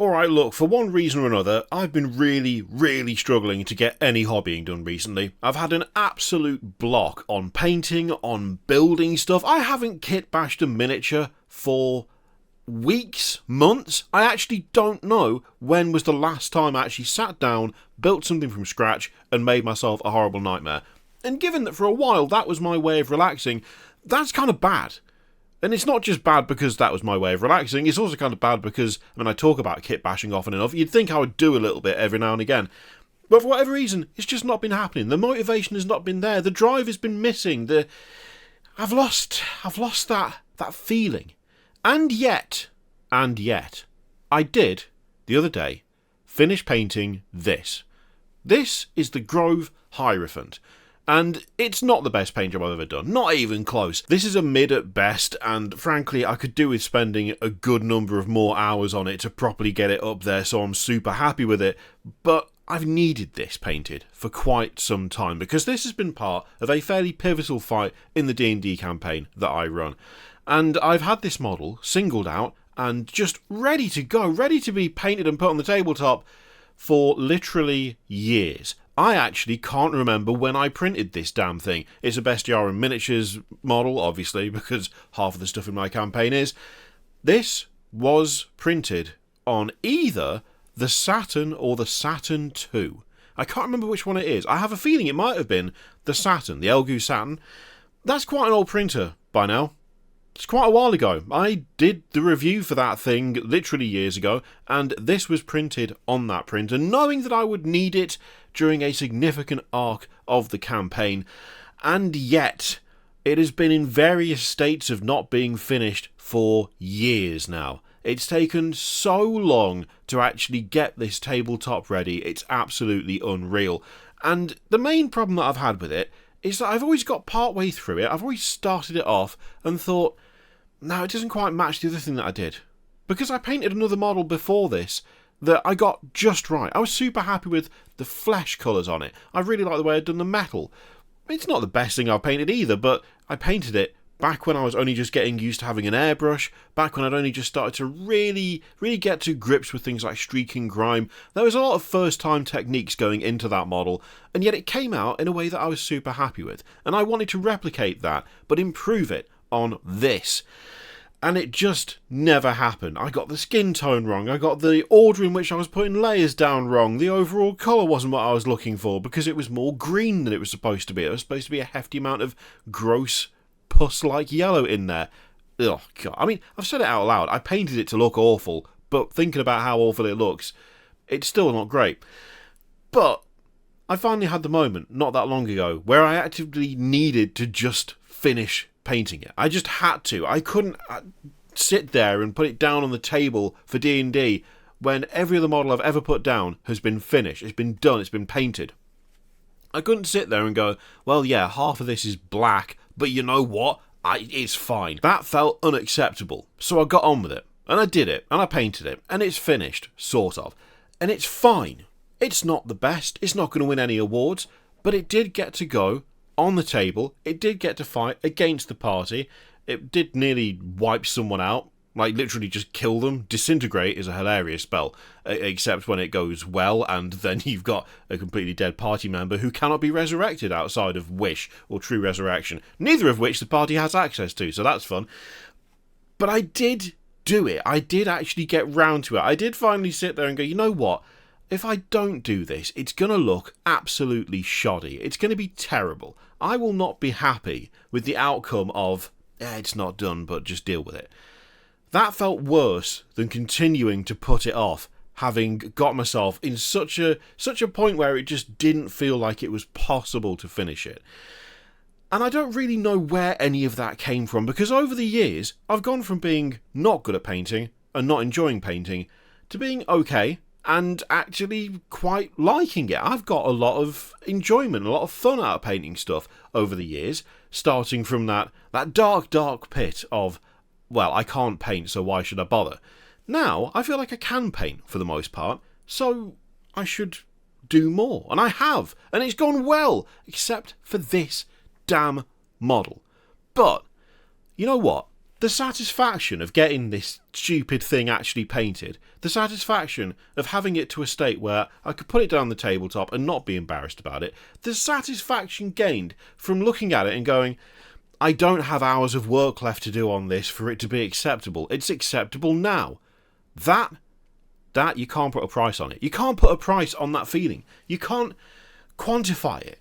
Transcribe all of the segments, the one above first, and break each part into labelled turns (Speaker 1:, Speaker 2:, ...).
Speaker 1: Alright, look, for one reason or another, I've been really struggling to get any hobbying done recently. I've had an absolute block on painting, on building stuff. I haven't kit bashed a miniature for weeks, months. I actually don't know when was the last time I actually sat down, built something from scratch, and made myself a horrible nightmare. And given that for a while that was my way of relaxing, that's kind of bad. And it's not just bad because that was my way of relaxing, it's also kind of bad because, I talk about kit bashing often enough, you'd think I would do a little bit every now and again. But for whatever reason, it's just not been happening. The motivation has not been there. The drive has been missing. I've lost that feeling. And yet, I did, the other day, finish painting this. This is the Grove Hierophant. And it's not the best paint job I've ever done, not even close. This is a mid at best, and frankly I could do with spending a good number of more hours on it to properly get it up there, so I'm super happy with it. But I've needed this painted for quite some time, because this has been part of a fairly pivotal fight in the D&D campaign that I run. And I've had this model singled out and just ready to go, ready to be painted and put on the tabletop for literally years. I actually can't remember when I printed this damn thing. It's a Bestiarum Miniatures model, obviously, because half of the stuff in my campaign is. This was printed on either the Saturn or the Saturn II. I can't remember which one it is. I have a feeling it might have been the Saturn, the Elegoo Saturn. That's quite an old printer by now. It's quite a while ago. I did the review for that thing literally years ago, and this was printed on that printer, knowing that I would need it during a significant arc of the campaign, and yet it has been in various states of not being finished for years now. It's taken so long to actually get this tabletop ready, it's absolutely unreal. And the main problem that I've had with it is that I've always got part way through it, I've always started it off and thought, no, it doesn't quite match the other thing that I did. Because I painted another model before this that I got just right. I was super happy with the flesh colours on it. I really like the way I'd done the metal. It's not the best thing I've painted either, but I painted it back when I was only just getting used to having an airbrush, back when I'd only just started to really get to grips with things like streak and grime. There was a lot of first-time techniques going into that model, and yet it came out in a way that I was super happy with. And I wanted to replicate that, but improve it on this. And it just never happened. I got the skin tone wrong, I got the order in which I was putting layers down wrong, the overall colour wasn't what I was looking for, because it was more green than it was supposed to be. It was supposed to be a hefty amount of gross pus-like yellow in there. Oh god, I've said it out loud, I painted it to look awful, but thinking about how awful it looks, it's still not great. But I finally had the moment, not that long ago, where I actively needed to just finish painting it. I just had to. I couldn't sit there and put it down on the table for D&D when every other model I've ever put down has been finished, it's been done, it's been painted. I couldn't sit there and go, well yeah, half of this is black, but you know what? It's fine. That felt unacceptable. So I got on with it, and I did it, and I painted it, and it's finished, sort of. And it's fine. It's not the best, it's not going to win any awards, but it did get to go on the table, it did get to fight against the party, it did nearly wipe someone out, like literally just kill them. Disintegrate is a hilarious spell, except when it goes well, and then you've got a completely dead party member who cannot be resurrected outside of Wish or True Resurrection, neither of which the party has access to, so that's fun. But I did do it, I did actually get round to it, I did finally sit there and go, you know what? If I don't do this, it's going to look absolutely shoddy. It's going to be terrible. I will not be happy with the outcome of, it's not done, but just deal with it. That felt worse than continuing to put it off, having got myself in such a point where it just didn't feel like it was possible to finish it. And I don't really know where any of that came from, because over the years, I've gone from being not good at painting and not enjoying painting to being okay and actually quite liking it. I've got a lot of enjoyment, a lot of fun out of painting stuff over the years, starting from that dark pit of, well, I can't paint, so why should I bother? Now, I feel like I can paint for the most part, so I should do more. And I have, and it's gone well, except for this damn model. But, you know what? the satisfaction of getting this stupid thing actually painted, the satisfaction of having it to a state where I could put it down the tabletop and not be embarrassed about it, the satisfaction gained from looking at it and going, I don't have hours of work left to do on this for it to be acceptable. It's acceptable now. That you can't put a price on it. You can't put a price on that feeling. You can't quantify it.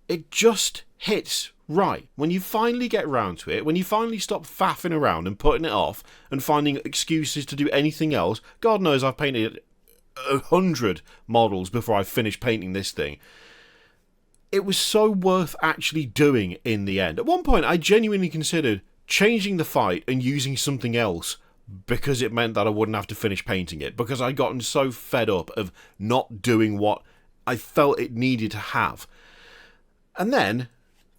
Speaker 1: It just hits right. When you finally get round to it, when you finally stop faffing around and putting it off and finding excuses to do anything else, God knows I've painted 100 models before I finished painting this thing. It was so worth actually doing in the end. At one point, I genuinely considered changing the fight and using something else because it meant that I wouldn't have to finish painting it, because I'd gotten so fed up of not doing what I felt it needed to have. And then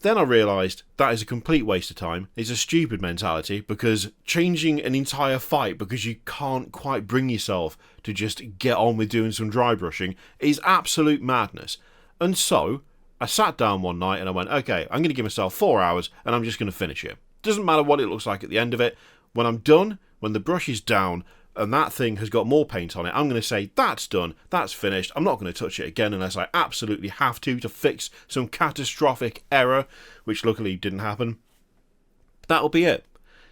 Speaker 1: I realised that is a complete waste of time. It's a stupid mentality, because changing an entire fight because you can't quite bring yourself to just get on with doing some dry brushing is absolute madness. And so I sat down one night and I went, okay, I'm going to give myself 4 hours and I'm just going to finish it. Doesn't matter what it looks like at the end of it. When I'm done, when the brush is down and that thing has got more paint on it, I'm going to say, that's done, that's finished. I'm not going to touch it again unless I absolutely have to fix some catastrophic error, which luckily didn't happen. That'll be it.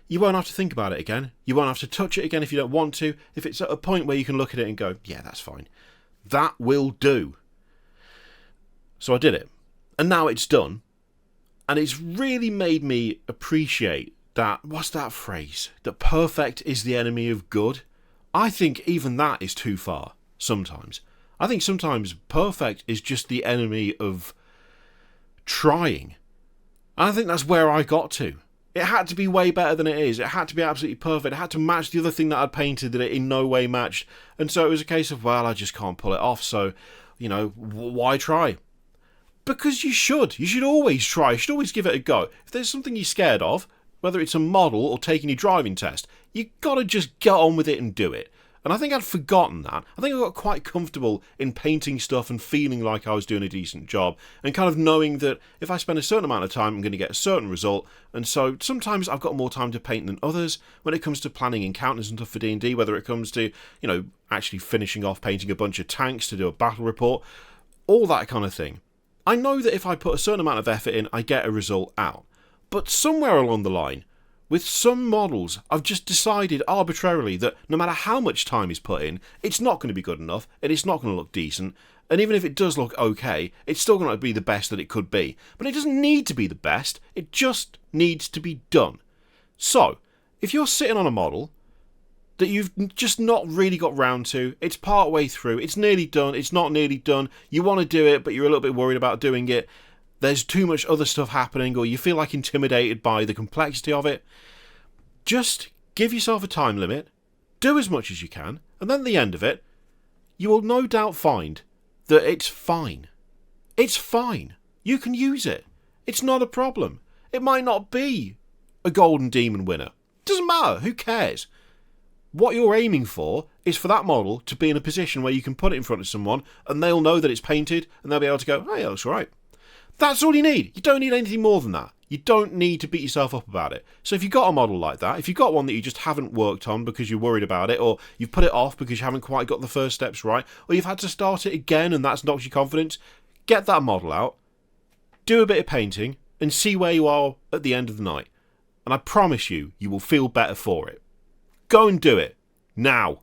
Speaker 1: You won't have to think about it again. You won't have to touch it again if you don't want to. If it's at a point where you can look at it and go, yeah, that's fine. That will do. So I did it. And now it's done. And it's really made me appreciate that, what's that phrase? That perfect is the enemy of good. I think even that is too far sometimes. I think sometimes perfect is just the enemy of trying. And I think that's where I got to. It had to be way better than it is. It had to be absolutely perfect. It had to match the other thing that I'd painted that it in no way matched. And so it was a case of, well, I just can't pull it off. So, why try? Because you should. You should always try. You should always give it a go. If there's something you're scared of, whether it's a model or taking your driving test, you gotta just get on with it and do it. And I think I'd forgotten that. I think I got quite comfortable in painting stuff and feeling like I was doing a decent job, and kind of knowing that if I spend a certain amount of time, I'm going to get a certain result. And so sometimes I've got more time to paint than others when it comes to planning encounters and stuff for D&D, whether it comes to, actually finishing off painting a bunch of tanks to do a battle report, all that kind of thing. I know that if I put a certain amount of effort in, I get a result out. But somewhere along the line, with some models, I've just decided arbitrarily that no matter how much time is put in, it's not going to be good enough, and it's not going to look decent, and even if it does look okay, it's still going to be the best that it could be. But it doesn't need to be the best, it just needs to be done. So, if you're sitting on a model that you've just not really got round to, it's part way through, it's nearly done, it's not nearly done, you want to do it, but you're a little bit worried about doing it, there's too much other stuff happening, or you feel like intimidated by the complexity of it, just give yourself a time limit, do as much as you can, and then at the end of it, you will no doubt find that it's fine. It's fine. You can use it. It's not a problem. It might not be a Golden Demon winner. Doesn't matter. Who cares? What you're aiming for is for that model to be in a position where you can put it in front of someone and they'll know that it's painted and they'll be able to go, oh yeah, that's all right. That's all you need. You don't need anything more than that. You don't need to beat yourself up about it. So if you've got a model like that, if you've got one that you just haven't worked on because you're worried about it, or you've put it off because you haven't quite got the first steps right, or you've had to start it again and that's knocked your confidence, get that model out, do a bit of painting, and see where you are at the end of the night. And I promise you, you will feel better for it. Go and do it. Now.